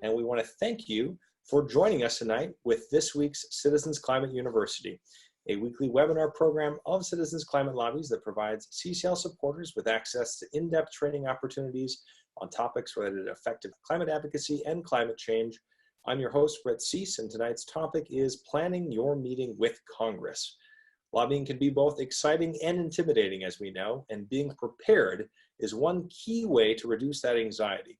and we want to thank you for joining us tonight with this week's Citizens Climate University, a weekly webinar program of Citizens Climate Lobbies that provides CCL supporters with access to in-depth training opportunities on topics related to effective climate advocacy and climate change. I'm your host, Brett Cease, and tonight's topic is planning your meeting with Congress. Lobbying can be both exciting and intimidating, as we know, and being prepared is one key way to reduce that anxiety.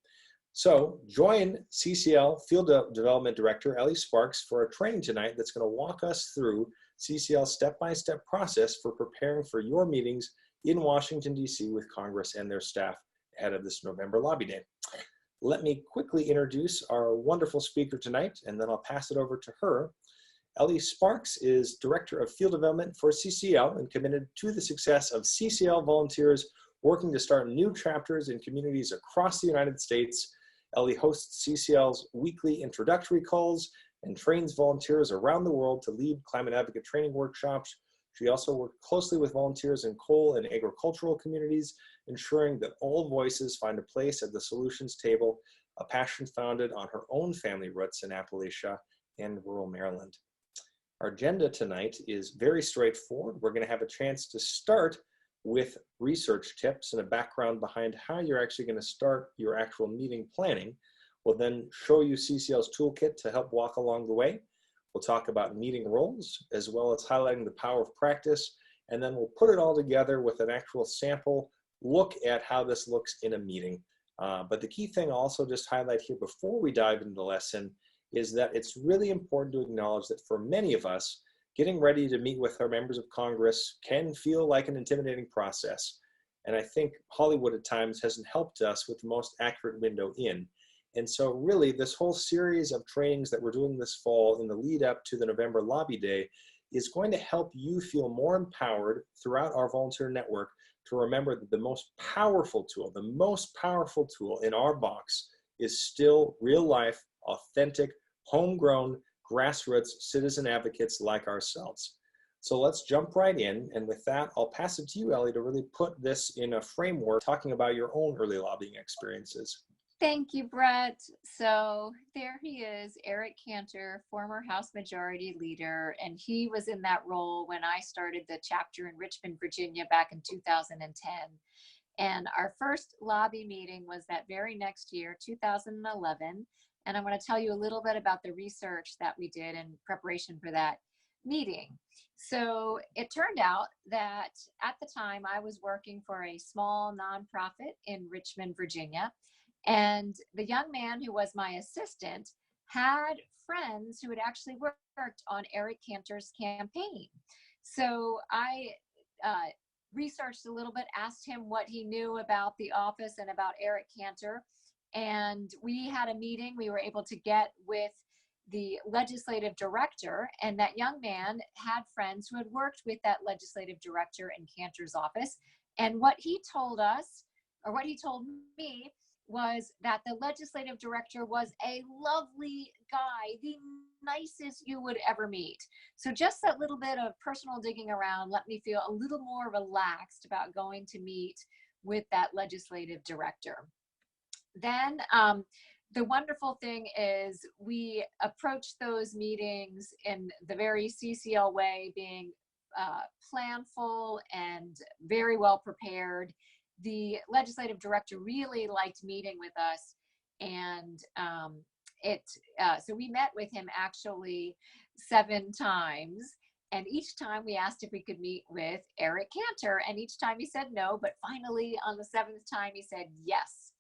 So join CCL Field Development Director Elli Sparks for a training tonight that's going to walk us through CCL's step-by-step process for preparing for your meetings in Washington, D.C. with Congress and their staff ahead of this November Lobby Day. Let me quickly introduce our wonderful speaker tonight, and then I'll pass it over to her. Elli Sparks is Director of Field Development for CCL and committed to the success of CCL volunteers working to start new chapters in communities across the United States. Elli hosts CCL's weekly introductory calls and trains volunteers around the world to lead climate advocate training workshops. She also worked closely with volunteers in coal and agricultural communities, ensuring that all voices find a place at the solutions table, a passion founded on her own family roots in Appalachia and rural Maryland. Our agenda tonight is very straightforward. We're going to have a chance to start with research tips and a background behind how you're actually going to start your actual meeting planning. We'll then show you CCL's toolkit to help walk along the way. We'll talk about meeting roles, as well as highlighting the power of practice, and then we'll put it all together with an actual sample look at how this looks in a meeting. But the key thing I'll also just highlight here before we dive into the lesson is that it's really important to acknowledge that for many of us, getting ready to meet with our members of Congress can feel like an intimidating process. And I think Hollywood at times hasn't helped us with the most accurate window in. And so really this whole series of trainings that we're doing this fall in the lead up to the November Lobby Day is going to help you feel more empowered throughout our volunteer network to remember that the most powerful tool in our box is still real life, authentic, homegrown, grassroots citizen advocates like ourselves. So let's jump right in. And with that, I'll pass it to you, Elli, to really put this in a framework, talking about your own early lobbying experiences. Thank you, Brett. So there he is, Eric Cantor, former House Majority Leader, and he was in that role when I started the chapter in Richmond, Virginia back in 2010. And our first lobby meeting was that very next year, 2011. And I'm going to tell you a little bit about the research that we did in preparation for that meeting. So it turned out that at the time I was working for a small nonprofit in Richmond, Virginia. And the young man who was my assistant had friends who had actually worked on Eric Cantor's campaign. So I researched a little bit, asked him what he knew about the office and about Eric Cantor. And we had a meeting. We were able to get with the legislative director, and that young man had friends who had worked with that legislative director in Cantor's office. And what he told us, or what he told me, was that the legislative director was a lovely guy, the nicest you would ever meet. So just that little bit of personal digging around let me feel a little more relaxed about going to meet with that legislative director. Then the wonderful thing is we approach those meetings in the very CCL way, being planful and very well prepared. The legislative director really liked meeting with us, and so we met with him actually 7 times, and each time we asked if we could meet with Eric Cantor, and each time he said no, but finally on the 7th time he said yes.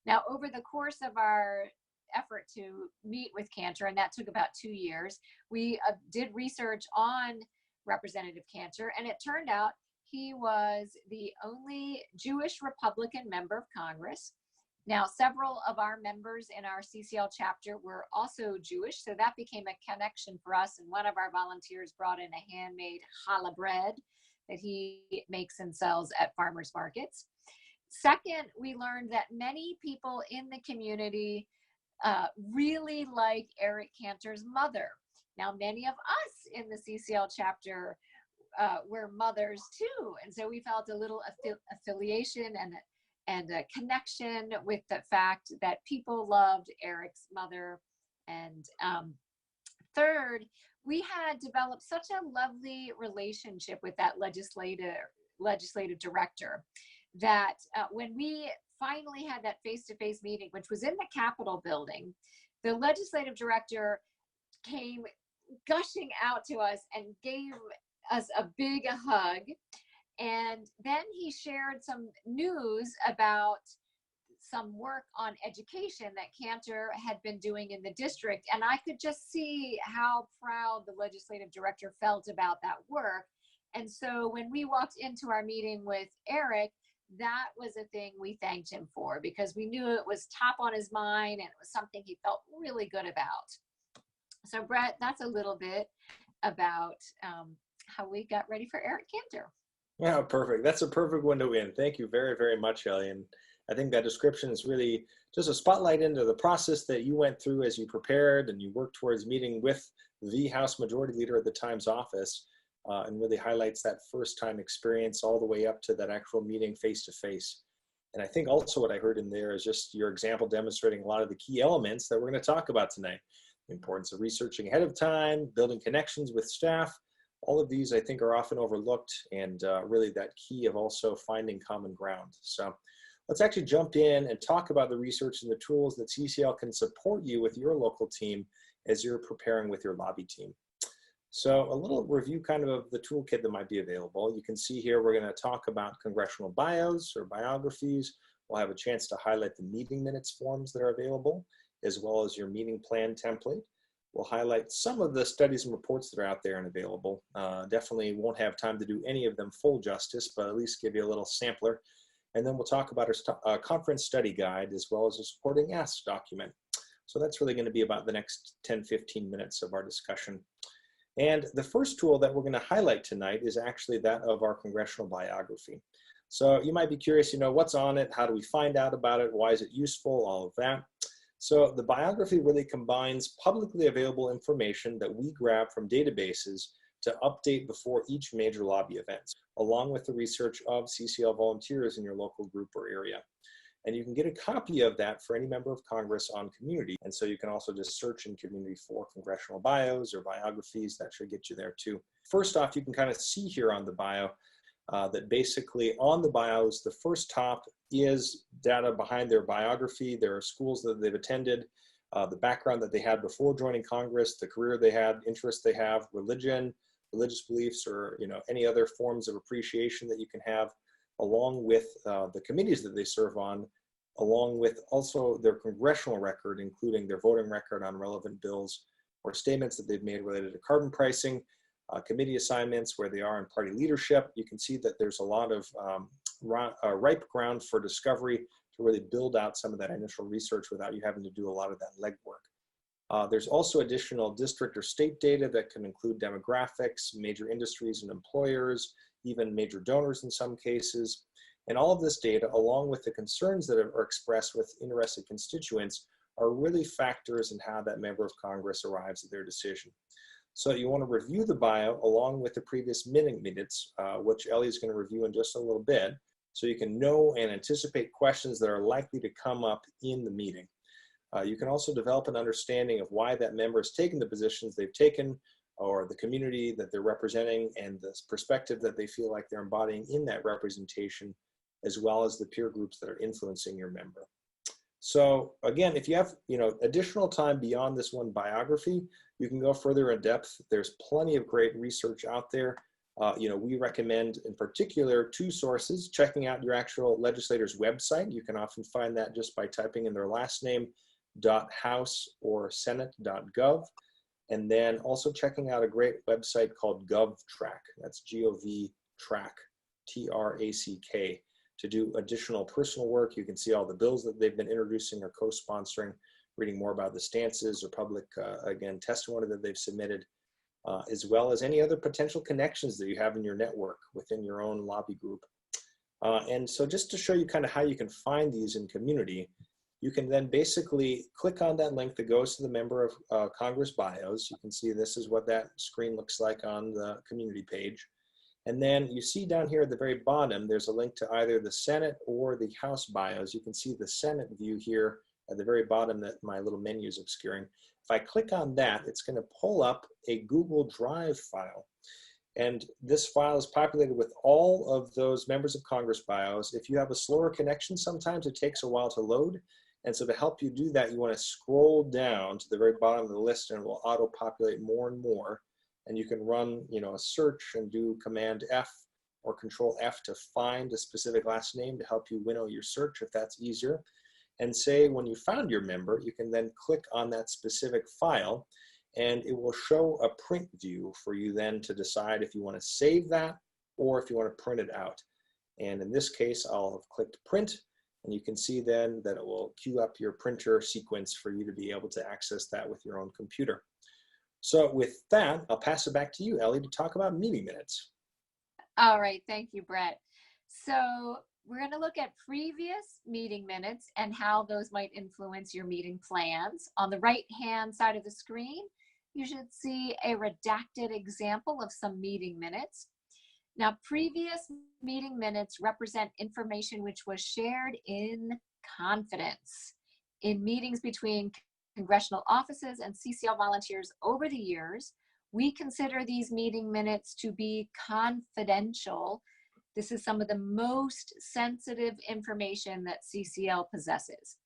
Now over the course of our effort to meet with Cantor, and that took about 2 years, we did research on Representative Cantor, and it turned out he was the only Jewish Republican member of Congress. Now, several of our members in our CCL chapter were also Jewish, so that became a connection for us. And one of our volunteers brought in a handmade challah bread that he makes and sells at farmers markets. Second, we learned that many people in the community really like Eric Cantor's mother. Now, many of us in the CCL chapter were mothers too, and so we felt a little affiliation and and a connection with the fact that people loved Eric's mother. And third, we had developed such a lovely relationship with that legislative director that when we finally had that face-to-face meeting, which was in the Capitol building, the legislative director came gushing out to us and gave us a big hug. And then he shared some news about some work on education that Cantor had been doing in the district. And I could just see how proud the legislative director felt about that work. And so when we walked into our meeting with Eric, that was a thing we thanked him for, because we knew it was top on his mind and it was something he felt really good about. So Brett, that's a little bit about how we got ready for Eric Cantor. Yeah, perfect. That's a perfect one to end. Thank you very, very much, Ellie. And I think that description is really just a spotlight into the process that you went through as you prepared and you worked towards meeting with the House Majority Leader at the time's office, and really highlights that first time experience all the way up to that actual meeting face to face. And I think also what I heard in there is just your example demonstrating a lot of the key elements that we're going to talk about tonight. The importance of researching ahead of time, building connections with staff. All of these I think are often overlooked, and really that key of also finding common ground. So let's actually jump in and talk about the research and the tools that CCL can support you with your local team as you're preparing with your lobby team. So a little review kind of the toolkit that might be available. You can see here we're going to talk about congressional bios or biographies. We'll have a chance to highlight the meeting minutes forms that are available, as well as your meeting plan template. We'll highlight some of the studies and reports that are out there and available. Definitely won't have time to do any of them full justice, but at least give you a little sampler. And then we'll talk about our conference study guide, as well as a supporting Ask document. So that's really going to be about the next 10-15 minutes of our discussion. And the first tool that we're going to highlight tonight is actually that of our congressional biography. So you might be curious, what's on it? How do we find out about it? Why is it useful? All of that. So the biography really combines publicly available information that we grab from databases to update before each major lobby event, along with the research of CCL volunteers in your local group or area. And you can get a copy of that for any member of Congress on Community. And so you can also just search in Community for congressional bios or biographies. That should get you there too. First off, you can kind of see here on the bio that basically on the bios, the first top is data behind their biography, their schools that they've attended, the background that they had before joining Congress, the career they had, interests they have, religion, religious beliefs, or any other forms of appreciation that you can have, along with the committees that they serve on, along with also their congressional record, including their voting record on relevant bills or statements that they've made related to carbon pricing, committee assignments, where they are in party leadership. You can see that there's a lot of ripe ground for discovery to really build out some of that initial research without you having to do a lot of that legwork. There's also additional district or state data that can include demographics, major industries and employers, even major donors in some cases. And all of this data, along with the concerns that are expressed with interested constituents, are really factors in how that member of Congress arrives at their decision. So you want to review the bio along with the previous meeting minutes, which Ellie is going to review in just a little bit, so you can know and anticipate questions that are likely to come up in the meeting. You can also develop an understanding of why that member has taken the positions they've taken, or the community that they're representing, and the perspective that they feel like they're embodying in that representation, as well as the peer groups that are influencing your member. So again, if you have additional time beyond this one biography, you can go further in depth. There's plenty of great research out there. We recommend in particular 2 sources: checking out your actual legislator's website. You can often find that just by typing in their last name, .house or senate.gov. And then also checking out a great website called GovTrack. That's G-O-V Track, T-R-A-C-K. To do additional personal work, you can see all the bills that they've been introducing or co-sponsoring, reading more about the stances or public, again, testimony that they've submitted, as well as any other potential connections that you have in your network within your own lobby group. And so just to show you kind of how you can find these in Community, you can then basically click on that link that goes to the member of Congress bios. You can see this is what that screen looks like on the Community page. And then you see down here at the very bottom, there's a link to either the Senate or the House bios. You can see the Senate view here at the very bottom that my little menu is obscuring. If I click on that, it's going to pull up a Google Drive file. And this file is populated with all of those members of Congress bios. If you have a slower connection, sometimes it takes a while to load. And so to help you do that, you want to scroll down to the very bottom of the list and it will auto-populate more and more. And you can run, a search and do Command F or Control F to find a specific last name to help you winnow your search if that's easier. And say when you found your member, you can then click on that specific file and it will show a print view for you then to decide if you want to save that or if you want to print it out. And in this case, I'll have clicked print, and you can see then that it will queue up your printer sequence for you to be able to access that with your own computer. So with that, I'll pass it back to you, Ellie, to talk about meeting minutes. All right, thank you, Brett. So we're going to look at previous meeting minutes and how those might influence your meeting plans. On the right-hand side of the screen, you should see a redacted example of some meeting minutes. Now, previous meeting minutes represent information which was shared in confidence in meetings between congressional offices and CCL volunteers over the years. We consider these meeting minutes to be confidential. This is some of the most sensitive information that CCL possesses.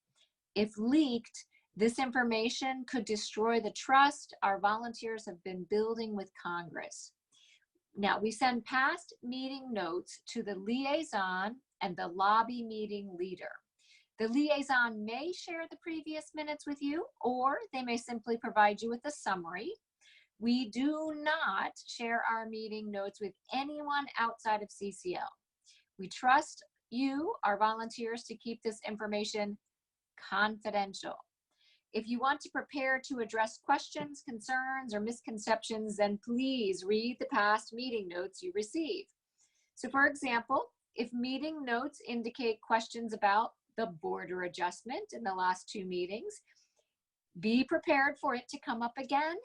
If leaked, this information could destroy the trust our volunteers have been building with Congress. Now, we send past meeting notes to the liaison and the lobby meeting leader. The liaison may share the previous minutes with you, or they may simply provide you with a summary. We do not share our meeting notes with anyone outside of CCL. We trust you, our volunteers, to keep this information confidential. If you want to prepare to address questions, concerns, or misconceptions, then please read the past meeting notes you receive. So for example, if meeting notes indicate questions about the border adjustment in the last 2 meetings, be prepared for it to come up again.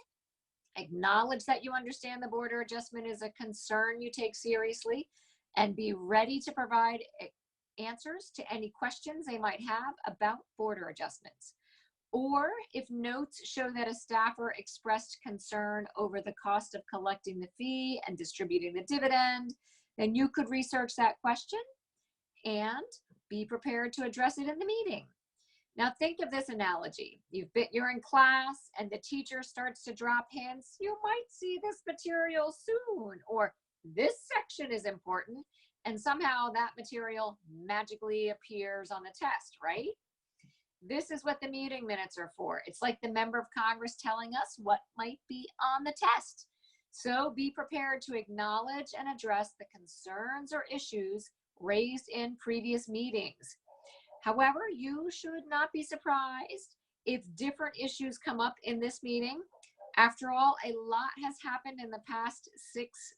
Acknowledge that you understand the border adjustment is a concern you take seriously, and be ready to provide answers to any questions they might have about border adjustments. Or if notes show that a staffer expressed concern over the cost of collecting the fee and distributing the dividend, then you could research that question and be prepared to address it in the meeting. Now think of this analogy. You're in class and the teacher starts to drop hints. You might see this material soon, or this section is important, and somehow that material magically appears on the test, right? This is what the meeting minutes are for. It's like the member of Congress telling us what might be on the test. So be prepared to acknowledge and address the concerns or issues raised in previous meetings. However, you should not be surprised if different issues come up in this meeting. After all, a lot has happened in the past 6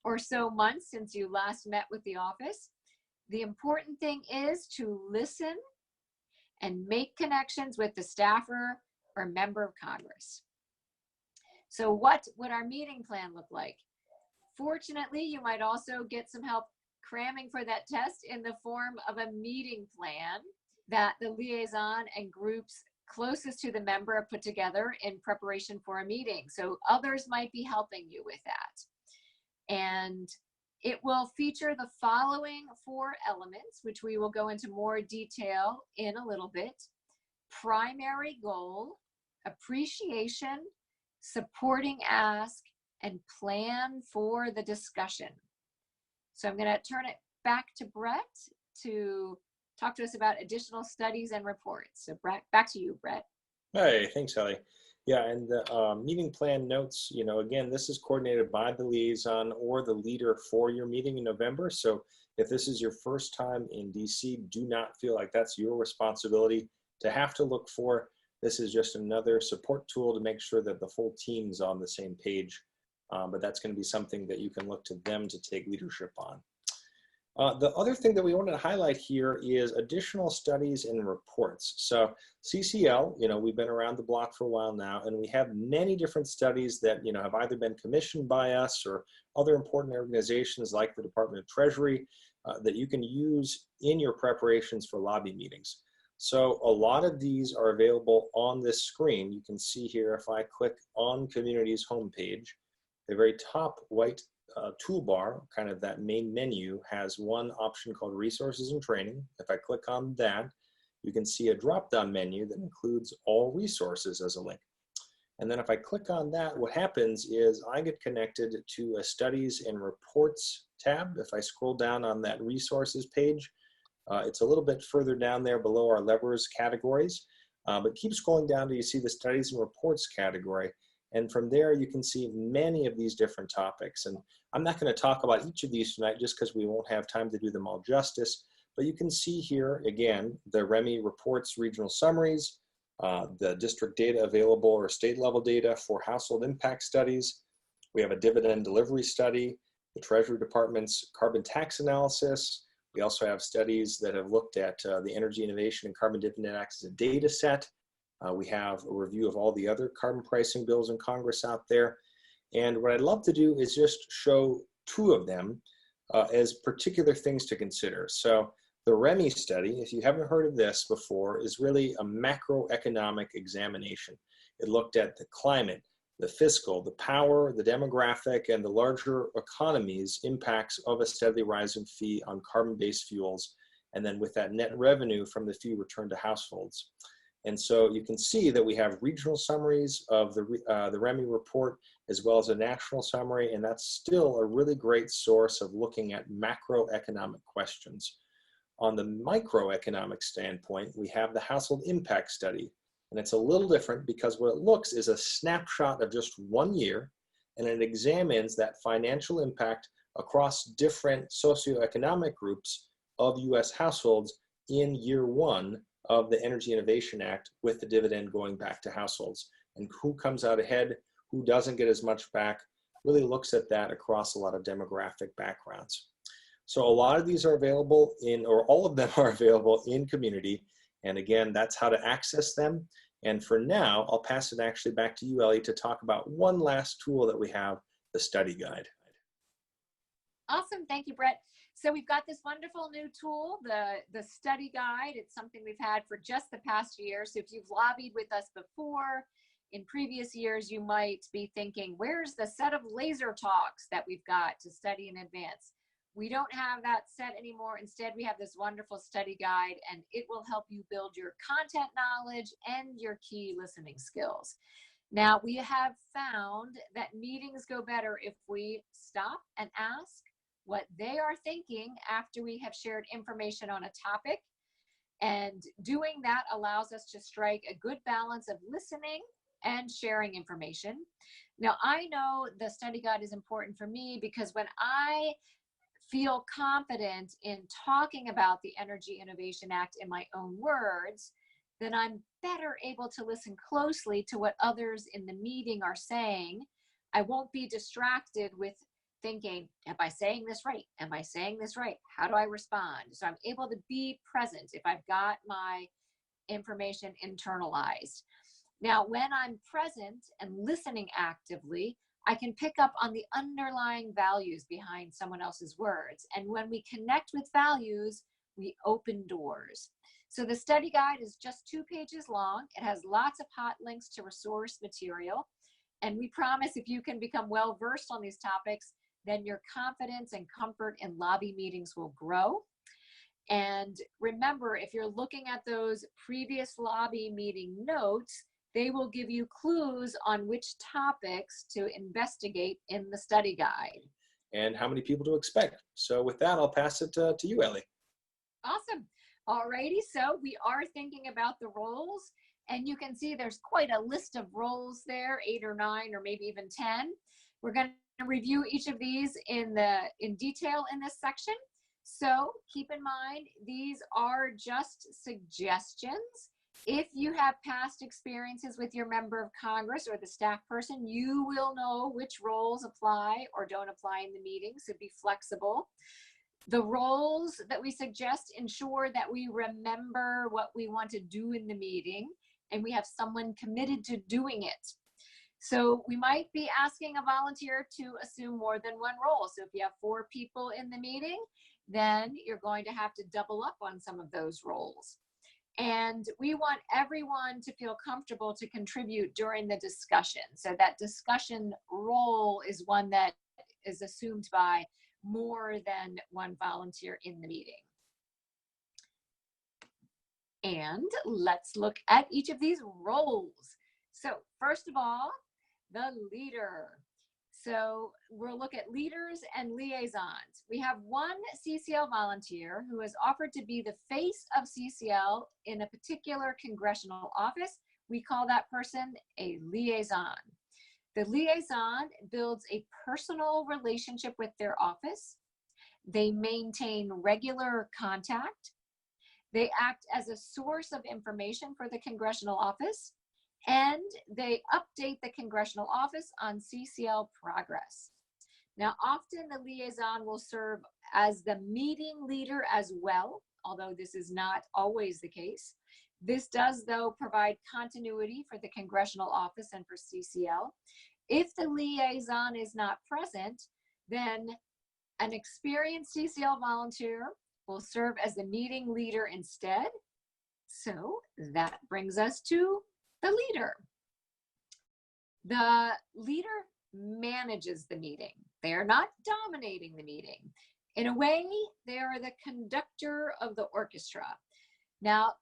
or so months since you last met with the office. The important thing is to listen and make connections with the staffer or member of Congress. So what would our meeting plan look like? Fortunately, you might also get some help cramming for that test in the form of a meeting plan that the liaison and groups closest to the member have put together in preparation for a meeting. So others might be helping you with that. And it will feature the following 4 elements, which we will go into more detail in a little bit. Primary goal, appreciation, supporting ask, and plan for the discussion. So I'm going to turn it back to Brett to talk to us about additional studies and reports. So Brett, back to you, Brett. Hey, thanks, Ellie. Yeah, and the meeting plan notes, again, this is coordinated by the liaison or the leader for your meeting in November. So if this is your first time in DC, do not feel like that's your responsibility to have to look for. This is just another support tool to make sure that the full team's on the same page. But that's going to be something that you can look to them to take leadership on. The other thing that we wanted to highlight here is additional studies and reports. So CCL, we've been around the block for a while now, and we have many different studies that, have either been commissioned by us or other important organizations like the Department of Treasury that you can use in your preparations for lobby meetings. So a lot of these are available on this screen. You can see here, if I click on Community's homepage, the very top white toolbar, kind of that main menu, has one option called Resources and Training. If I click on that, you can see a drop-down menu that includes all resources as a link. And then if I click on that, what happens is I get connected to a Studies and Reports tab. If I scroll down on that Resources page, it's a little bit further down there below our levers categories, but keep scrolling down till you see the Studies and Reports category. And from there, you can see many of these different topics. And I'm not going to talk about each of these tonight just because we won't have time to do them all justice. But you can see here, again, the REMI reports regional summaries, the district data available or state level data for household impact studies. We have a dividend delivery study, the Treasury Department's carbon tax analysis. We also have studies that have looked at the Energy Innovation and Carbon Dividend Act as a data set. We have a review of all the other carbon pricing bills in Congress out there. And what I'd love to do is just show two of them as particular things to consider. So the REMI study, if you haven't heard of this before, is really a macroeconomic examination. It looked at the climate, the fiscal, the power, the demographic, and the larger economy's impacts of a steadily rising fee on carbon-based fuels, and then with that net revenue from the fee returned to households. And so you can see that we have regional summaries of the REMI report as well as a national summary, and that's still a really great source of looking at macroeconomic questions. On the microeconomic standpoint, we have the household impact study, and it's a little different because what it looks is a snapshot of just 1 year, and it examines that financial impact across different socioeconomic groups of U.S. households in year one of the Energy Innovation Act, with the dividend going back to households. And who comes out ahead, who doesn't get as much back, really looks at that across a lot of demographic backgrounds. So a lot of these are available in, or all of them are available in Community. And again, that's how to access them. And for now, I'll pass it actually back to you, Ellie, to talk about one last tool that we have, the study guide. Awesome, thank you, Brett. So we've got this wonderful new tool, the study guide. It's something we've had for just the past year. So if you've lobbied with us before, in previous years, you might be thinking, where's the set of laser talks that we've got to study in advance? We don't have that set anymore. Instead, we have this wonderful study guide, and it will help you build your content knowledge and your key listening skills. Now, we have found that meetings go better if we stop and ask what they are thinking after we have shared information on a topic. And doing that allows us to strike a good balance of listening and sharing information. Now, I know the study guide is important for me because when I feel confident in talking about the Energy Innovation Act in my own words, then I'm better able to listen closely to what others in the meeting are saying. I won't be distracted with thinking, am I saying this right? Am I saying this right? How do I respond? So I'm able to be present if I've got my information internalized. Now, when I'm present and listening actively, I can pick up on the underlying values behind someone else's words. And when we connect with values, we open doors. So the study guide is just 2 pages long. It has lots of hot links to resource material. And we promise if you can become well versed on these topics, then your confidence and comfort in lobby meetings will grow. And remember, if you're looking at those previous lobby meeting notes, they will give you clues on which topics to investigate in the study guide. And how many people to expect. So with that, I'll pass it to you, Ellie. Awesome. Alrighty, so we are thinking about the roles, and you can see there's quite a list of roles there, 8 or 9 or maybe even 10. We're going to review each of these in detail in this section. So keep in mind, these are just suggestions. If you have past experiences with your member of Congress or the staff person, you will know which roles apply or don't apply in the meeting, so be flexible. The roles that we suggest ensure that we remember what we want to do in the meeting and we have someone committed to doing it. So we might be asking a volunteer to assume more than one role. So if you have 4 people in the meeting, then you're going to have to double up on some of those roles. And we want everyone to feel comfortable to contribute during the discussion. So that discussion role is one that is assumed by more than one volunteer in the meeting. And let's look at each of these roles. So first of all, the leader. So we'll look at leaders and liaisons. We have one CCL volunteer who has offered to be the face of CCL in a particular congressional office. We call that person a liaison. The liaison builds a personal relationship with their office. They maintain regular contact. They act as a source of information for the congressional office, and they update the congressional office on CCL progress. Now, often the liaison will serve as the meeting leader as well, although this is not always the case. This does, though, provide continuity for the congressional office and for CCL. If the liaison is not present, then an experienced CCL volunteer will serve as the meeting leader instead. So that brings us to the leader. The leader manages the meeting. They are not dominating the meeting. In a way, they are the conductor of the orchestra. Now,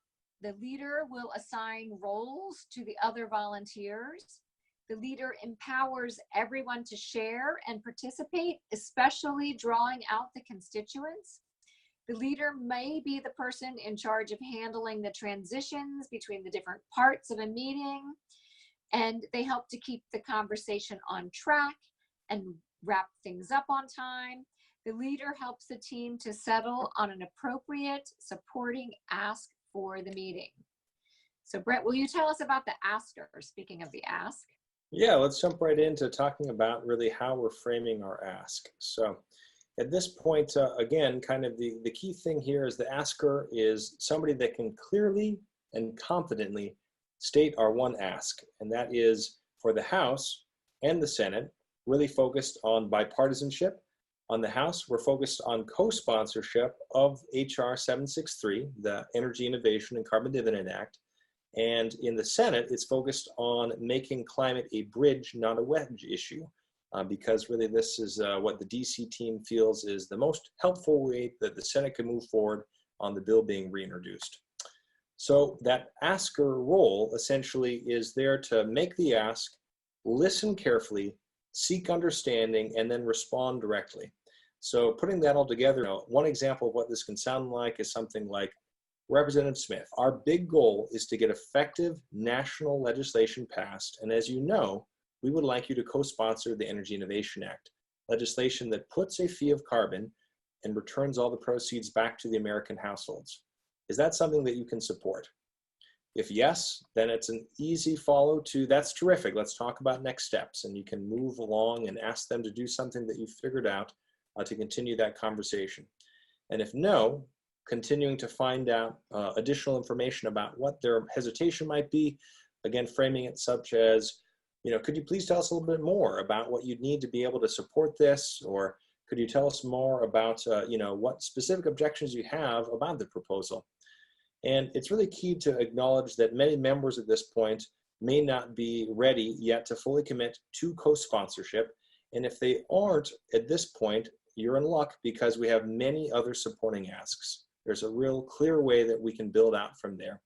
the leader will assign roles to the other volunteers. The leader empowers everyone to share and participate, especially drawing out the constituents. The leader may be the person in charge of handling the transitions between the different parts of a meeting, and they help to keep the conversation on track and wrap things up on time. The leader helps the team to settle on an appropriate supporting ask for the meeting. So Brett, will you tell us about the asker, speaking of the ask? Yeah, let's jump right into talking about really how we're framing our ask. So at this point, again, kind of the key thing here is the asker is somebody that can clearly and confidently state our one ask, and that is for the House and the Senate, really focused on bipartisanship. On the House, we're focused on co-sponsorship of HR 763, the Energy Innovation and Carbon Dividend Act. And in the Senate, it's focused on making climate a bridge, not a wedge issue, because really this is what the DC team feels is the most helpful way that the Senate can move forward on the bill being reintroduced. So that asker role essentially is there to make the ask, listen carefully, seek understanding, and then respond directly. So putting that all together, one example of what this can sound like is something like, Representative Smith, our big goal is to get effective national legislation passed, and as you know, we would like you to co-sponsor the Energy Innovation Act, legislation that puts a fee of carbon and returns all the proceeds back to the American households. Is that something that you can support? If yes, then it's an easy follow to, that's terrific, let's talk about next steps, and you can move along and ask them to do something that you've figured out to continue that conversation. And if no, continuing to find out additional information about what their hesitation might be, again, framing it such as, could you please tell us a little bit more about what you'd need to be able to support this, or could you tell us more about, what specific objections you have about the proposal? And it's really key to acknowledge that many members at this point may not be ready yet to fully commit to co-sponsorship. And if they aren't at this point, you're in luck because we have many other supporting asks. There's a real clear way that we can build out from there.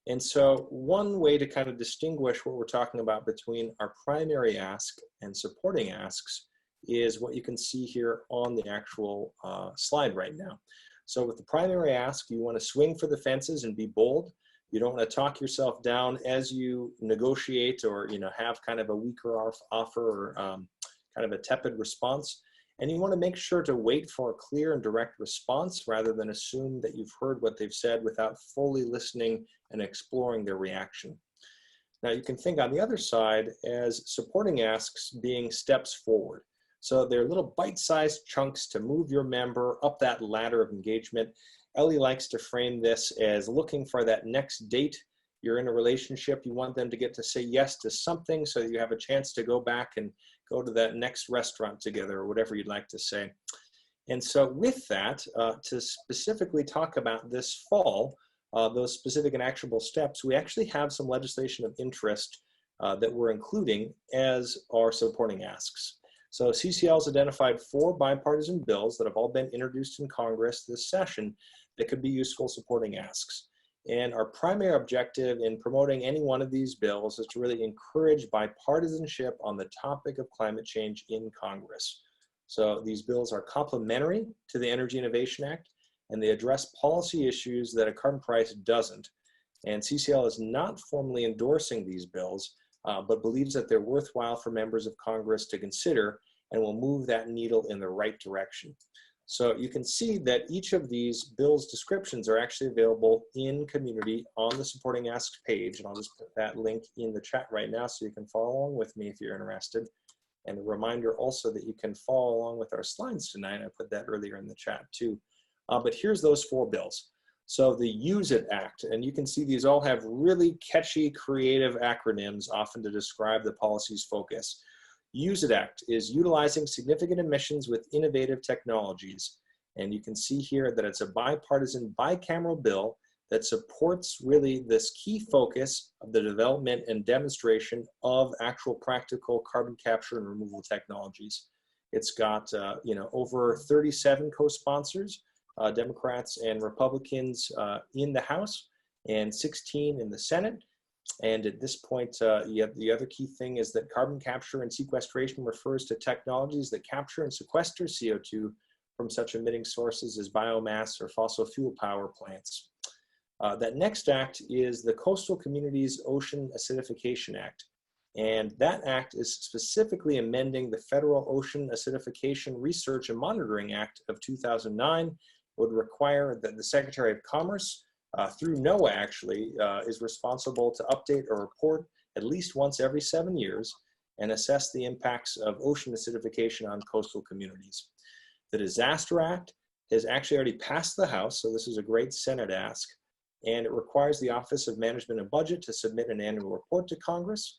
And so one way to kind of distinguish what we're talking about between our primary ask and supporting asks is what you can see here on the actual slide right now. So with the primary ask, you want to swing for the fences and be bold. You don't want to talk yourself down as you negotiate or have kind of a weaker offer or kind of a tepid response. And you want to make sure to wait for a clear and direct response rather than assume that you've heard what they've said without fully listening and exploring their reaction. Now you can think on the other side as supporting asks being steps forward. So they're little bite-sized chunks to move your member up that ladder of engagement. Elli likes to frame this as looking for that next date. You're in a relationship, you want them to get to say yes to something so that you have a chance to go back and go to that next restaurant together or whatever you'd like to say. And so with that, to specifically talk about this fall, those specific and actionable steps, we actually have some legislation of interest that we're including as our supporting asks. So CCL has identified 4 bipartisan bills that have all been introduced in Congress this session that could be useful supporting asks. And our primary objective in promoting any one of these bills is to really encourage bipartisanship on the topic of climate change in Congress. So these bills are complementary to the Energy Innovation Act, and they address policy issues that a carbon price doesn't. And CCL is not formally endorsing these bills, but believes that they're worthwhile for members of Congress to consider and will move that needle in the right direction. So you can see that each of these bills descriptions are actually available in community on the supporting asks page, and I'll just put that link in the chat right now so you can follow along with me if you're interested. And a reminder also that you can follow along with our slides tonight. I put that earlier in the chat too. But here's those 4 bills. So the Use It Act, and you can see these all have really catchy, creative acronyms often to describe the policy's focus. Use It Act is utilizing significant emissions with innovative technologies. And you can see here that it's a bipartisan, bicameral bill that supports really this key focus of the development and demonstration of actual practical carbon capture and removal technologies. It's got over 37 co-sponsors, Democrats and Republicans in the House, and 16 in the Senate. And at this point, the other key thing is that carbon capture and sequestration refers to technologies that capture and sequester CO2 from such emitting sources as biomass or fossil fuel power plants. That next act is the Coastal Communities Ocean Acidification Act. And that act is specifically amending the Federal Ocean Acidification Research and Monitoring Act of 2009. Would require that the Secretary of Commerce, through NOAA actually, is responsible to update or report at least once every 7 years and assess the impacts of ocean acidification on coastal communities. The Disaster Act has actually already passed the House, so this is a great Senate ask, and it requires the Office of Management and Budget to submit an annual report to Congress.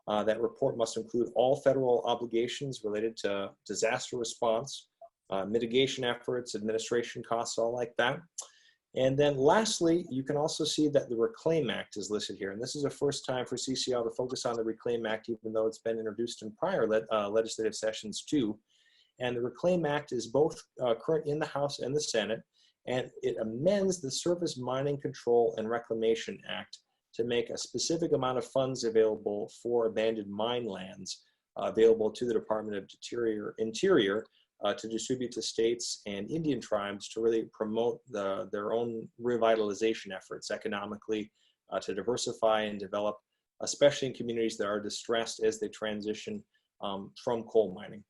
That report must include all federal obligations related to disaster response, mitigation efforts, administration costs, all like that. And then lastly, you can also see that the Reclaim Act is listed here. And this is a first time for CCL to focus on the Reclaim Act, even though it's been introduced in prior legislative sessions too. And the Reclaim Act is both current in the House and the Senate, and it amends the Surface Mining Control and Reclamation Act to make a specific amount of funds available for abandoned mine lands available to the Department of Interior to distribute to states and Indian tribes to really promote their own revitalization efforts economically, to diversify and develop, especially in communities that are distressed as they transition from coal mining.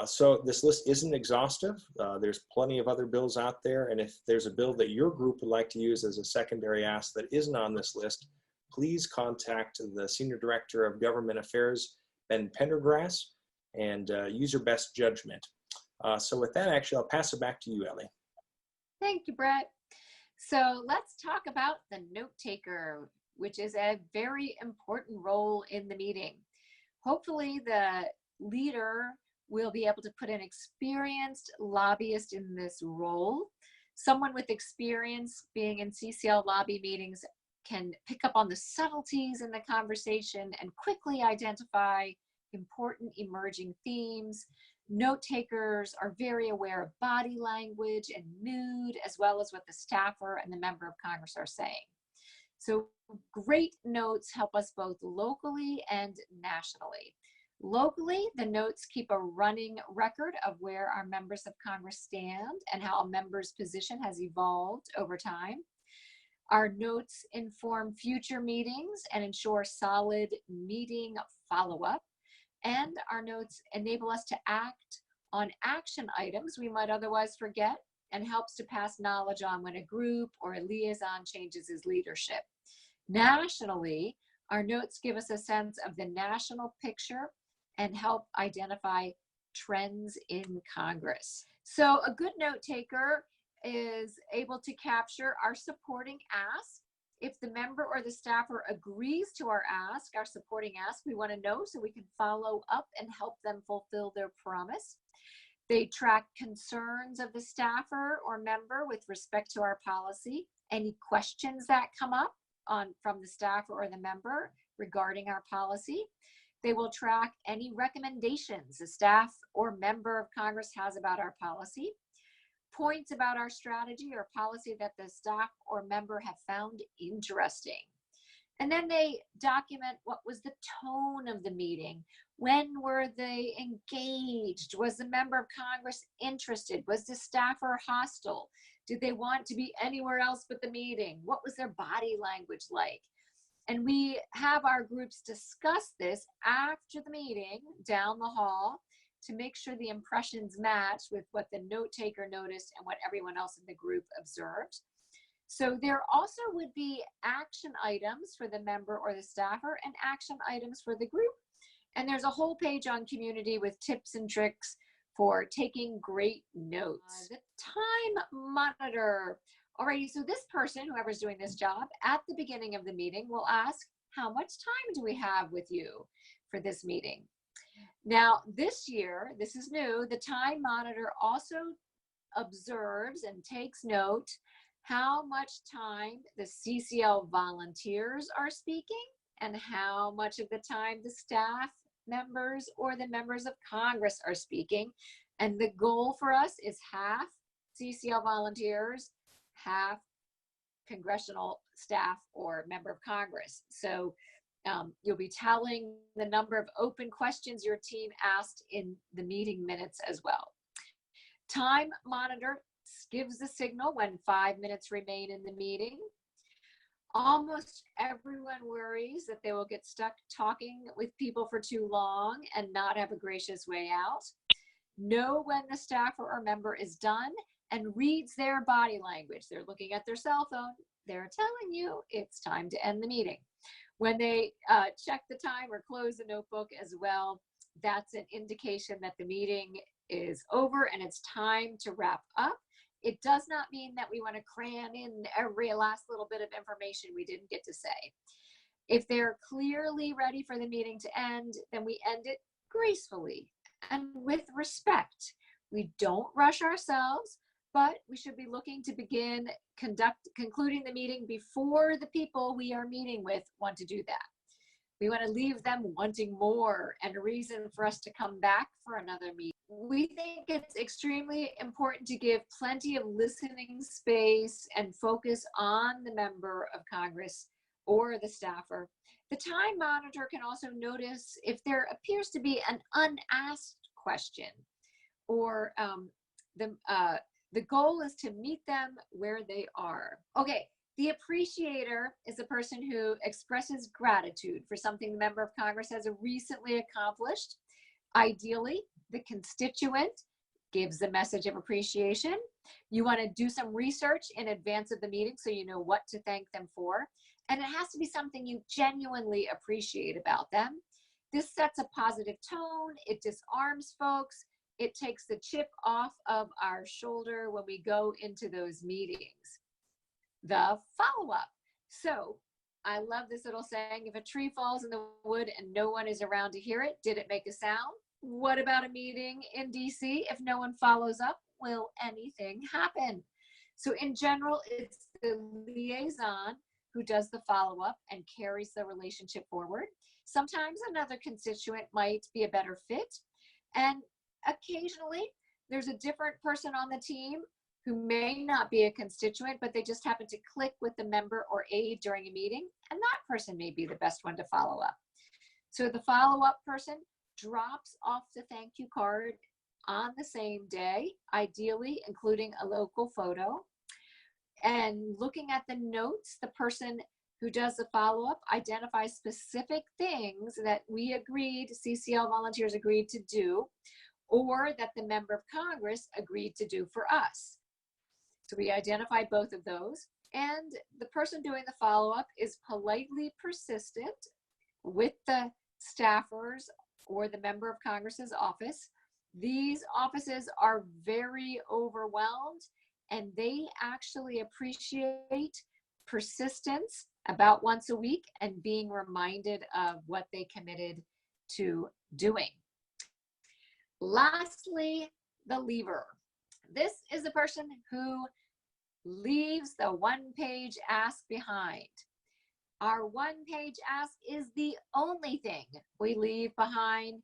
So this list isn't exhaustive. There's plenty of other bills out there, and if there's a bill that your group would like to use as a secondary ask that isn't on this list, please contact the Senior Director of Government Affairs, Ben Pendergrass, and use your best judgment. So with that, actually, I'll pass it back to you, Elli. Thank you, Brett. So let's talk about the note taker, which is a very important role in the meeting. Hopefully the leader will be able to put an experienced lobbyist in this role. Someone with experience being in CCL lobby meetings can pick up on the subtleties in the conversation and quickly identify important emerging themes. Note takers are very aware of body language and mood, as well as what the staffer and the member of Congress are saying. So great notes help us both locally and nationally. Locally, the notes keep a running record of where our members of Congress stand and how a member's position has evolved over time. Our notes inform future meetings and ensure solid meeting follow-up. And our notes enable us to act on action items we might otherwise forget, and helps to pass knowledge on when a group or a liaison changes its leadership. Nationally, our notes give us a sense of the national picture and help identify trends in Congress. So a good note taker is able to capture our supporting ask. If the member or the staffer agrees to our ask, our supporting ask, we want to know so we can follow up and help them fulfill their promise. They track concerns of the staffer or member with respect to our policy, any questions that come up from the staffer or the member regarding our policy. They will track any recommendations the staff or member of Congress has about our policy, points about our strategy or policy that the staff or member have found interesting. And then they document what was the tone of the meeting. When were they engaged? Was the member of Congress interested? Was the staffer hostile? Did they want to be anywhere else but the meeting? What was their body language like? And we have our groups discuss this after the meeting down the hall to make sure the impressions match with what the note taker noticed and what everyone else in the group observed. So there also would be action items for the member or the staffer and action items for the group. And there's a whole page on community with tips and tricks for taking great notes. The time monitor. Alrighty, so this person, whoever's doing this job, at the beginning of the meeting will ask, how much time do we have with you for this meeting? Now, this year, this is new, the time monitor also observes and takes note how much time the CCL volunteers are speaking and how much of the time the staff members or the members of Congress are speaking. And the goal for us is half CCL volunteers, half congressional staff or member of Congress. So you'll be telling the number of open questions your team asked in the meeting minutes as well. Time monitor gives the signal when 5 minutes remain in the meeting. Almost everyone worries that they will get stuck talking with people for too long and not have a gracious way out. Know when the staffer or member is done and reads their body language. They're looking at their cell phone. They're telling you it's time to end the meeting. When they check the time or close the notebook as well, that's an indication that the meeting is over and it's time to wrap up. It does not mean that we want to cram in every last little bit of information we didn't get to say. If they're clearly ready for the meeting to end, then we end it gracefully and with respect. We don't rush ourselves, but we should be looking to begin concluding the meeting before the people we are meeting with want to do that. We want to leave them wanting more and a reason for us to come back for another meeting. We think it's extremely important to give plenty of listening space and focus on the member of Congress or the staffer. The time monitor can also notice if there appears to be an unasked question, or the goal is to meet them where they are. Okay, the appreciator is a person who expresses gratitude for something the member of Congress has recently accomplished. Ideally, the constituent gives a message of appreciation. You want to do some research in advance of the meeting so you know what to thank them for. And it has to be something you genuinely appreciate about them. This sets a positive tone. It disarms folks. It takes the chip off of our shoulder when we go into those meetings. The follow-up. So I love this little saying, if a tree falls in the wood and no one is around to hear it, did it make a sound? What about a meeting in DC? If no one follows up, will anything happen? So in general, it's the liaison who does the follow-up and carries the relationship forward. Sometimes another constituent might be a better fit. And occasionally there's a different person on the team who may not be a constituent, but they just happen to click with the member or aide during a meeting, and that person may be the best one to follow up. So the follow-up person drops off the thank you card on the same day, ideally including a local photo. And looking at the notes, the person who does the follow-up identifies specific things that we agreed, CCL volunteers agreed to do, or that the member of Congress agreed to do for us. So we identify both of those. And the person doing the follow-up is politely persistent with the staffers or the member of Congress's office These offices are very overwhelmed, and they actually appreciate persistence about once a week and being reminded of what they committed to doing. Lastly, the leaver. This is the person who leaves the one-page ask behind. Our one-page ask is the only thing we leave behind.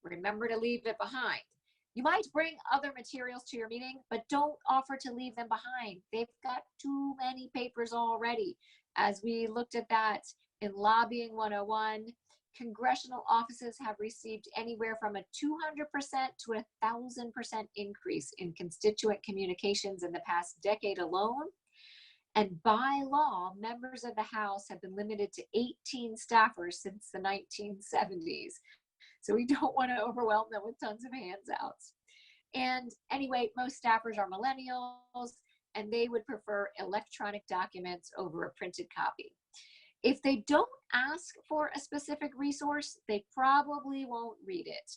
Remember to leave it behind. You might bring other materials to your meeting, but don't offer to leave them behind. They've got too many papers already. As we looked at that in Lobbying 101, congressional offices have received anywhere from a 200% to 1,000% increase in constituent communications in the past decade alone. And by law, members of the House have been limited to 18 staffers since the 1970s. So we don't want to overwhelm them with tons of handouts. And anyway, most staffers are millennials, and they would prefer electronic documents over a printed copy. If they don't ask for a specific resource, they probably won't read it.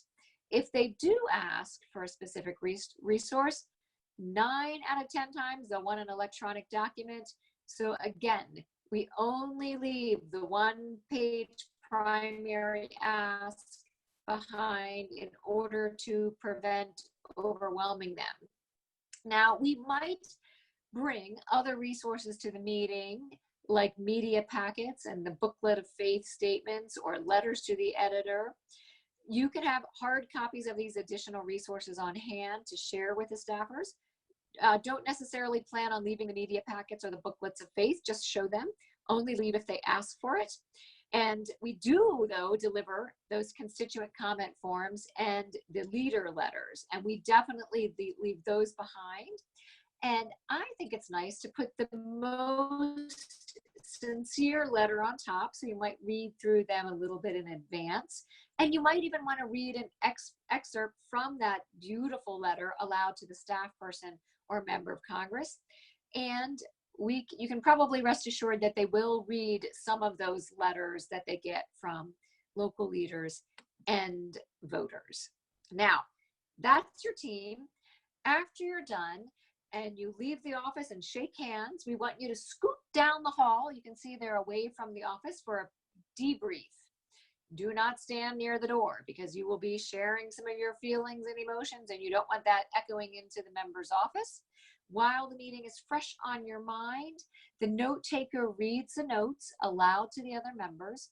If they do ask for a specific resource, 9 out of 10 times they'll want an electronic document. So again, we only leave the one-page primary ask behind in order to prevent overwhelming them. Now, we might bring other resources to the meeting, like media packets and the booklet of faith statements or letters to the editor. You can have hard copies of these additional resources on hand to share with the staffers. Don't necessarily plan on leaving the media packets or the booklets of faith, just show them. Only leave if they ask for it. And we do, though, deliver those constituent comment forms and the leader letters, and we definitely leave those behind. And I think it's nice to put the most sincere letter on top, so you might read through them a little bit in advance. And you might even want to read an excerpt from that beautiful letter aloud to the staff person or member of Congress. And you can probably rest assured that they will read some of those letters that they get from local leaders and voters. Now, that's your team. After you're done and you leave the office and shake hands, we want you to scoot down the hall. You can see they're away from the office for a debrief. Do not stand near the door because you will be sharing some of your feelings and emotions, and you don't want that echoing into the member's office. While the meeting is fresh on your mind, the note taker reads the notes aloud to the other members.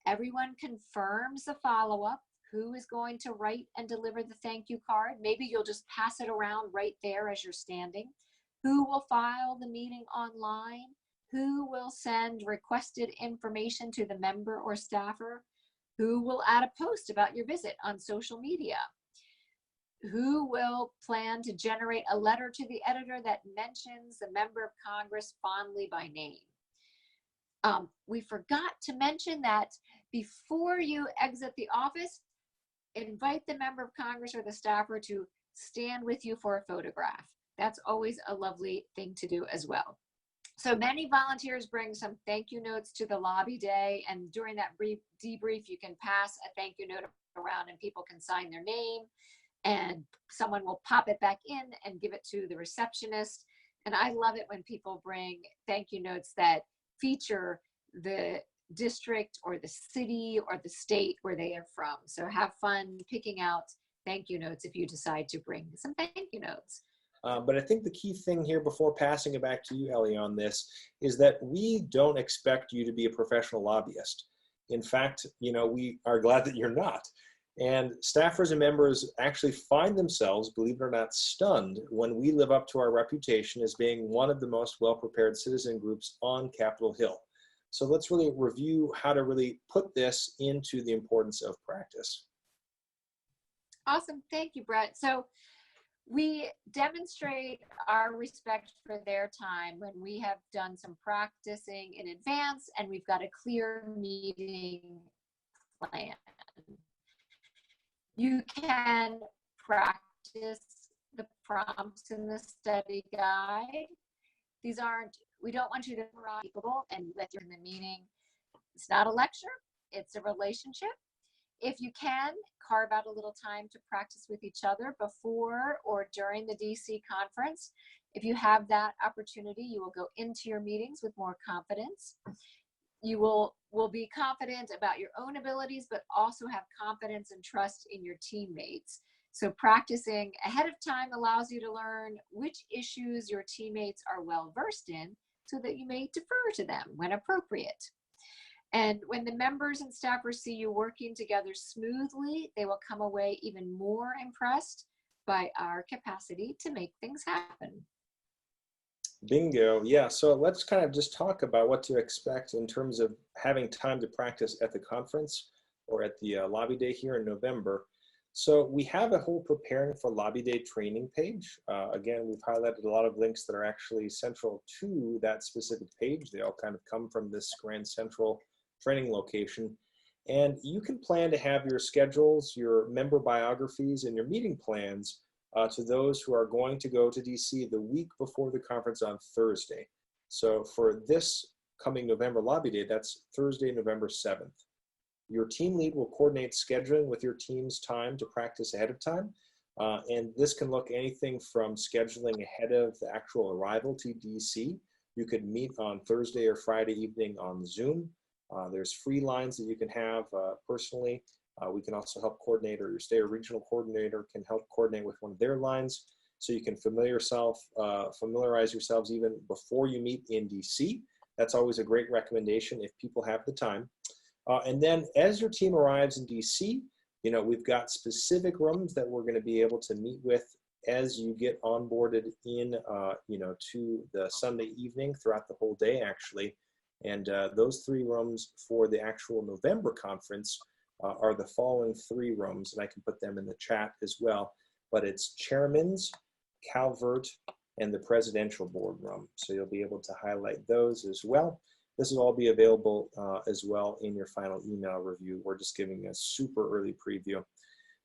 Everyone confirms the follow-up. Who is going to write and deliver the thank you card? Maybe you'll just pass it around right there as you're standing. Who will file the meeting online? Who will send requested information to the member or staffer? Who will add a post about your visit on social media? Who will plan to generate a letter to the editor that mentions the member of Congress fondly by name? We forgot to mention that before you exit the office, invite the member of Congress or the staffer to stand with you for a photograph. That's always a lovely thing to do as well. So many volunteers bring some thank you notes to the lobby day, and during that brief debrief, you can pass a thank you note around and people can sign their name, and someone will pop it back in and give it to the receptionist. And I love it when people bring thank you notes that feature the district or the city or the state where they are from. So have fun picking out thank you notes if you decide to bring some thank you notes. But I think the key thing here before passing it back to you, Elli, on this is that we don't expect you to be a professional lobbyist. In fact, we are glad that you're not. And staffers and members actually find themselves, believe it or not, stunned when we live up to our reputation as being one of the most well-prepared citizen groups on Capitol Hill. So let's really review how to really put this into the importance of practice. Awesome. Thank you, Brett. So we demonstrate our respect for their time when we have done some practicing in advance and we've got a clear meeting plan. You can practice the prompts in the study guide. We don't want you to arrive capable and let you in the meeting. It's not a lecture, it's a relationship. if you can, carve out a little time to practice with each other before or during the DC conference. If you have that opportunity, you will go into your meetings with more confidence. You will be confident about your own abilities, but also have confidence and trust in your teammates. So practicing ahead of time allows you to learn which issues your teammates are well versed in so that you may defer to them when appropriate. And when the members and staffers see you working together smoothly, they will come away even more impressed by our capacity to make things happen. Bingo. Yeah. So let's kind of just talk about what to expect in terms of having time to practice at the conference or at the Lobby Day here in November. So we have a whole Preparing for Lobby Day training page. Again, we've highlighted a lot of links that are actually central to that specific page. They all kind of come from this Grand Central training location. And you can plan to have your schedules, your member biographies, and your meeting plans to those who are going to go to DC the week before the conference on Thursday. So for this coming November Lobby Day, that's Thursday, November 7th. Your team lead will coordinate scheduling with your team's time to practice ahead of time. And this can look anything from scheduling ahead of the actual arrival to DC. You could meet on Thursday or Friday evening on Zoom. There's free lines that you can have personally. We can also help coordinate, or your state or regional coordinator can help coordinate with one of their lines. So you can familiarize yourselves even before you meet in DC. That's always a great recommendation if people have the time. And then as your team arrives in DC, we've got specific rooms that we're going to be able to meet with as you get onboarded in, to the Sunday evening throughout the whole day, actually. And those 3 rooms for the actual November conference are the following 3 rooms, and I can put them in the chat as well. But it's Chairman's, Calvert, and the Presidential Board room. So you'll be able to highlight those as well. This will all be available as well in your final email review. We're just giving a super early preview.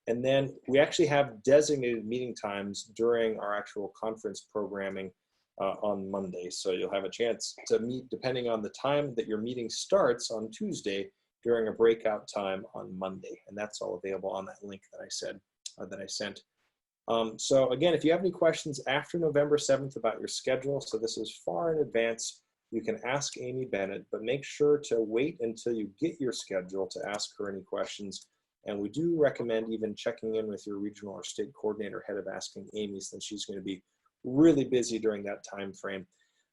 And then we actually have designated meeting times during our actual conference programming on Monday. So you'll have a chance to meet depending on the time that your meeting starts on Tuesday during a breakout time on Monday. And that's all available on that link that I sent. So again, if you have any questions after November 7th about your schedule, so this is far in advance, you can ask Amy Bennett, but make sure to wait until you get your schedule to ask her any questions. And we do recommend even checking in with your regional or state coordinator ahead of asking Amy, since she's going to be really busy during that time frame.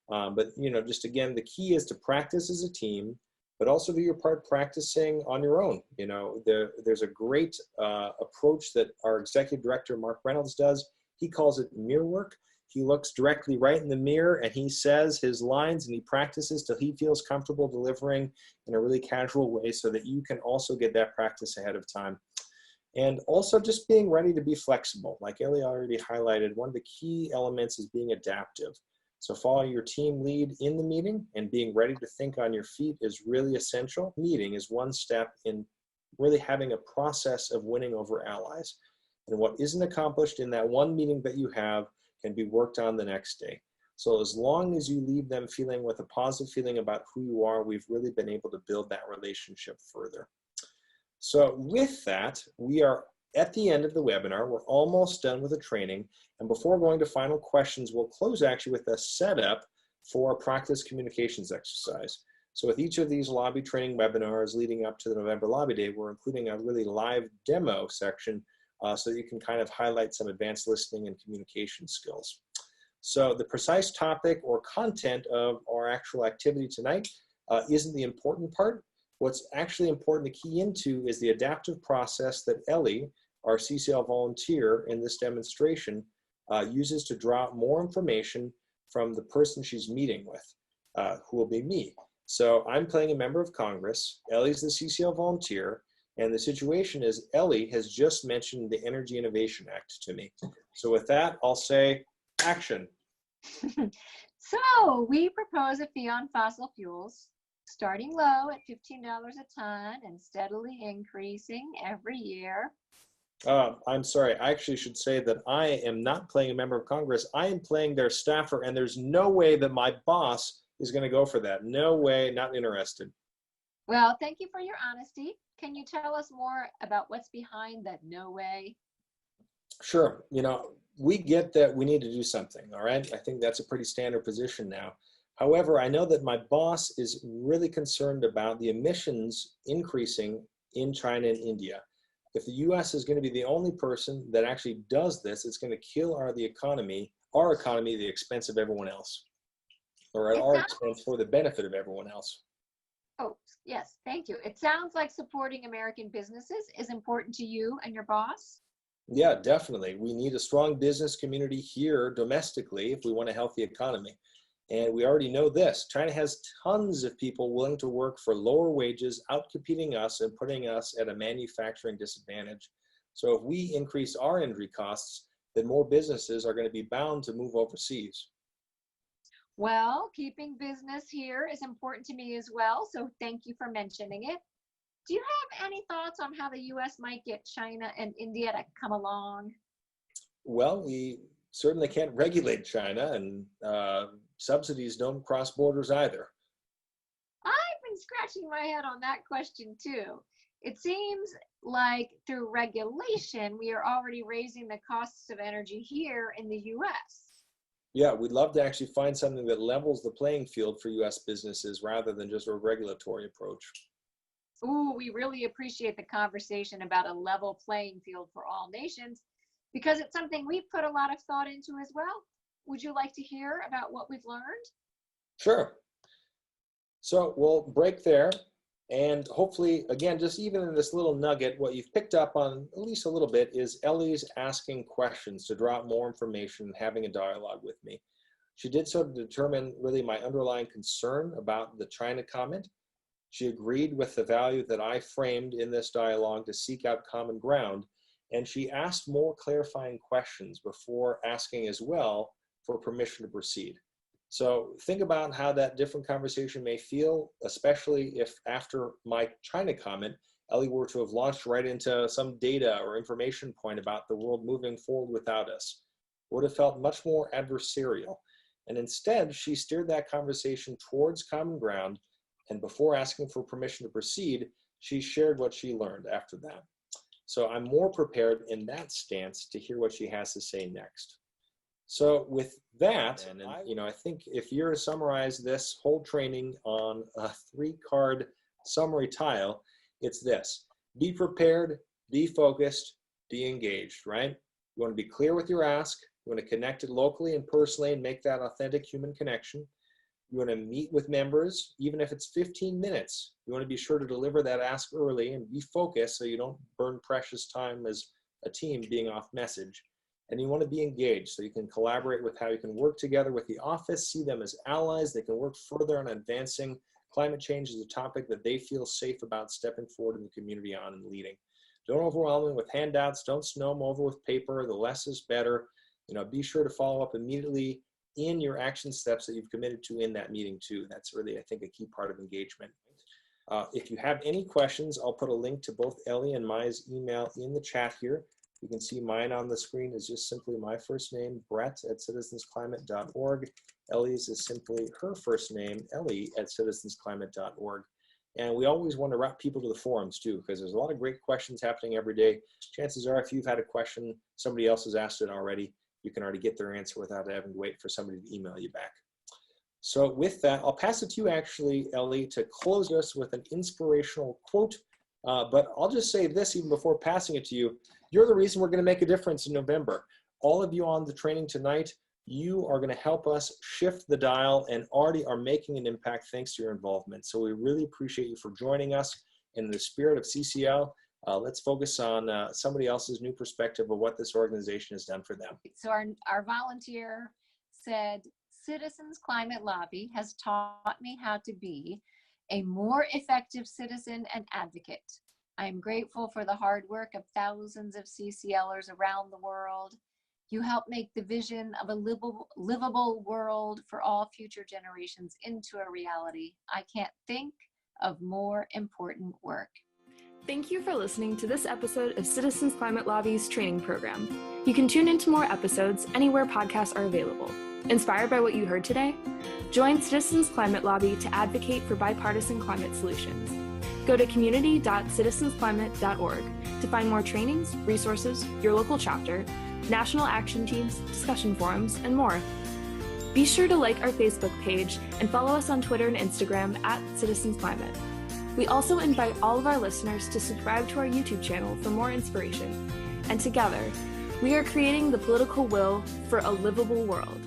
But just again, the key is to practice as a team, but also do your part practicing on your own. There's a great approach that our executive director, Mark Reynolds, does. He calls it mirror work. He looks directly right in the mirror and he says his lines and he practices till he feels comfortable delivering in a really casual way, so that you can also get that practice ahead of time. And also just being ready to be flexible. Like Elli already highlighted, one of the key elements is being adaptive. So following your team lead in the meeting and being ready to think on your feet is really essential. Meeting is one step in really having a process of winning over allies. And what isn't accomplished in that one meeting that you have can be worked on the next day. So as long as you leave them feeling with a positive feeling about who you are, we've really been able to build that relationship further. So with that, we are at the end of the webinar. We're almost done with the training. And before going to final questions, we'll close actually with a setup for a practice communications exercise. So with each of these lobby training webinars leading up to the November Lobby Day, we're including a really live demo section so you can kind of highlight some advanced listening and communication skills. So the precise topic or content of our actual activity tonight isn't the important part. What's actually important to key into is the adaptive process that Elli, our CCL volunteer in this demonstration, uses to draw out more information from the person she's meeting with, who will be me. So I'm playing a member of Congress, Elli's the CCL volunteer, and the situation is Elli has just mentioned the Energy Innovation Act to me. So with that, I'll say action. So we propose a fee on fossil fuels, starting low at $15 a ton and steadily increasing every year. I'm sorry, I actually should say that I am not playing a member of Congress. I am playing their staffer, and there's no way that my boss is going to go for that. No way, not interested. Well, thank you for your honesty. Can you tell us more about what's behind that no way? Sure. We get that we need to do something, all right? I think that's a pretty standard position now. However, I know that my boss is really concerned about the emissions increasing in China and India. If the US is going to be the only person that actually does this, it's going to kill our economy at the expense of everyone else, or at It our sounds, expense for the benefit of everyone else. oh, yes, thank you. It sounds like supporting American businesses is important to you and your boss. Yeah, definitely. We need a strong business community here domestically if we want a healthy economy. And we already know this. China has tons of people willing to work for lower wages, outcompeting us and putting us at a manufacturing disadvantage. So if we increase our energy costs, then more businesses are going to be bound to move overseas. Well, keeping business here is important to me as well, so thank you for mentioning it. Do you have any thoughts on how the US might get China and India to come along? Well, we certainly can't regulate China, and subsidies don't cross borders either. I've been scratching my head on that question too. It seems like through regulation, we are already raising the costs of energy here in the US. Yeah, we'd love to actually find something that levels the playing field for US businesses rather than just a regulatory approach. Ooh, we really appreciate the conversation about a level playing field for all nations because it's something we've put a lot of thought into as well. Would you like to hear about what we've learned? Sure. So we'll break there. And hopefully, again, just even in this little nugget, what you've picked up on at least a little bit is Ellie's asking questions to draw out more information and having a dialogue with me. She did so to determine really my underlying concern about the China comment. She agreed with the value that I framed in this dialogue to seek out common ground, and she asked more clarifying questions before asking as well for permission to proceed. So think about how that different conversation may feel, especially if after my China comment, Ellie were to have launched right into some data or information point about the world moving forward without us. Would have felt much more adversarial. And instead, she steered that conversation towards common ground, and before asking for permission to proceed, she shared what she learned after that. So I'm more prepared in that stance to hear what she has to say next. So with that, and I think if you're to summarize this whole training on a 3-card summary tile, it's this: be prepared, be focused, be engaged, right? You want to be clear with your ask. You want to connect it locally and personally and make that authentic human connection. You want to meet with members, even if it's 15 minutes. You want to be sure to deliver that ask early and be focused so you don't burn precious time as a team being off message. And you want to be engaged so you can collaborate with how you can work together with the office, see them as allies. They can work further on advancing climate change as a topic that they feel safe about stepping forward in the community on and leading. Don't overwhelm them with handouts. Don't snow them over with paper. The less is better. Be sure to follow up immediately in your action steps that you've committed to in that meeting too. That's really, I think, a key part of engagement. If you have any questions, I'll put a link to both Ellie and Maya's email in the chat here. You can see mine on the screen is just simply my first name, Brett at citizensclimate.org. Ellie's is simply her first name, Ellie at citizensclimate.org. And we always want to route people to the forums too, because there's a lot of great questions happening every day. Chances are if you've had a question, somebody else has asked it already, you can already get their answer without having to wait for somebody to email you back. So with that, I'll pass it to you actually, Ellie, to close us with an inspirational quote. But I'll just say this even before passing it to you. You're the reason we're going to make a difference in November. All of you on the training tonight, you are going to help us shift the dial and already are making an impact thanks to your involvement. So we really appreciate you for joining us. In the spirit of CCL, let's focus on somebody else's new perspective of what this organization has done for them. So our volunteer said, Citizens Climate Lobby has taught me how to be a more effective citizen and advocate. I am grateful for the hard work of thousands of CCLers around the world. You help make the vision of a livable world for all future generations into a reality. I can't think of more important work. Thank you for listening to this episode of Citizens Climate Lobby's training program. You can tune into more episodes anywhere podcasts are available. Inspired by what you heard today? Join Citizens Climate Lobby to advocate for bipartisan climate solutions. Go to community.citizensclimate.org to find more trainings, resources, your local chapter, national action teams, discussion forums, and more. Be sure to like our Facebook page and follow us on Twitter and Instagram @CitizensClimate. We also invite all of our listeners to subscribe to our YouTube channel for more inspiration. And together, we are creating the political will for a livable world.